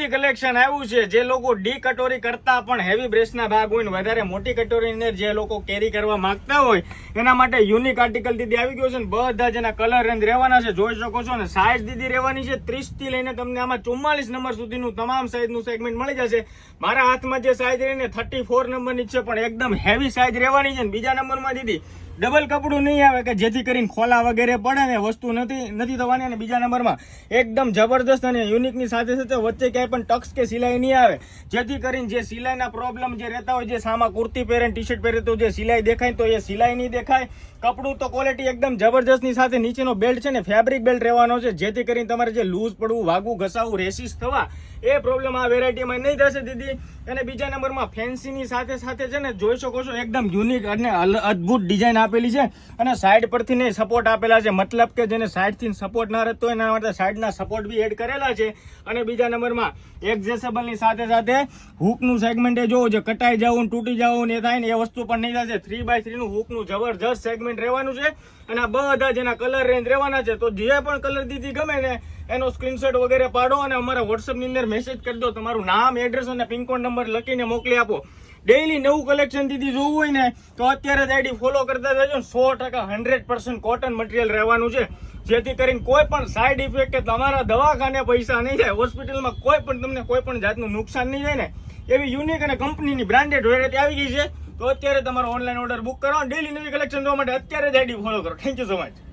દીદી collection આવ્યું છે. જે લોકો ડી કટોરી કરતા પણ હેવી બ્રેસના ભાગ હોય ને વધારે મોટી કટોરીની અંદર જે લોકો કેરી કરવા માંગતા હોય એના માટે યુનિક આર્ટિકલ દીદી આવી ગયો છે ને બધા જ એના કલર રેન્જ રહેવાના છે. જોઈ શકો છો ને સાઇઝ દીદી રહેવાની છે 30 થી લઈને તમને આમાં 44 નંબર સુધીનું તમામ સાઇઝનું સેગમેન્ટ મળી જશે. મારા હાથમાં જે સાઇઝ રહીને 34 નંબરની છે પણ એકદમ હેવી સાઇઝ રહેવાની છે. બીજા નંબરમાં દીદી ડબલ કપડું નહીં આવે કે જેથી કરીને ખોલા વગેરે પડે ને વસ્તુ નથી થવાની. અને બીજા નંબરમાં એકદમ જબરદસ્ત અને યુનિકની સાથે સાથે વચ્ચે ક્યાંય પણ ટક્સ કે સિલાઈ નહીં આવે જેથી કરીને જે સિલાઈના પ્રોબ્લેમ જે રહેતા હોય, જે સામા કુર્તી પહેરે ટી શર્ટ પહેરે તો જે સિલાઈ દેખાય તો એ સિલાઈ નહીં દેખાય. કપડું તો ક્વોલિટી એકદમ જબરજસ્તની સાથે નીચેનો બેલ્ટ છે ને ફેબ્રિક બેલ્ટ રહેવાનો છે જેથી કરીને તમારે જે લૂઝ પડવું, વાગવું, ઘસાવું, રેસીસ થવા એ પ્રોબ્લેમ આ વેરાયટીમાં નહીં થશે દીદી. અને બીજા નંબરમાં ફેન્સીની સાથે સાથે છે ને જોઈ શકો છો એકદમ યુનિક અને અદ્ભુત ડિઝાઇન આપેલી છે અને સાઈડ પરથી ને સપોર્ટ આપેલા છે. મતલબ કે જેને સાઈડથી સપોર્ટ ના રહેતો એના માટે સાઈડના સપોર્ટ બી એડ કરેલા છે. અને બીજા નંબરમાં એડજસ્ટેબલની સાથે સાથે હૂકનું સેગમેન્ટ એ જોવો, જે કટાઈ જવું, તૂટી જવું ને એ થાય ને એ વસ્તુ પણ નહીં થશે. 3x3 નું હૂકનું જબરજસ્ત સેગમેન્ટ રહેવાનું છે અને આ બધા જેના કલર રેન્જ રહેવાના છે. તો જે પણ કલર દીદી ગમે ને એનો સ્ક્રીનશોટ વગેરે પાડો અને અમારા વોટ્સઅપની અંદર મેસેજ કરી દો. તમારું નામ, એડ્રેસ અને પિનકોડ નંબર લખીને મોકલી આપો. ડેઈલી નવું કલેક્શન દીદી જોવું હોય ને તો અત્યારે જ આઈડી ફોલો કરતા રહેજો. 100% 100% કોટન મટીરિયલ રહેવાનું છે જેથી કરીને કોઈ પણ સાઈડ ઇફેક્ટ કે તમારા દવાખાને પૈસા નહીં જાય, હોસ્પિટલમાં કોઈ પણ તમને કોઈ પણ જાતનું નુકસાન નહીં જાય ને એવી યુનિક અને કંપનીની બ્રાન્ડેડ વેરાયટી આવી ગઈ છે. તો અત્યારે તમારો ઓનલાઈન ઓર્ડર બુક કરો. ડેઈલી નવી કલેક્શન જોવા માટે અત્યારે જ આઈડી ફોલો કરો. Thank you so much.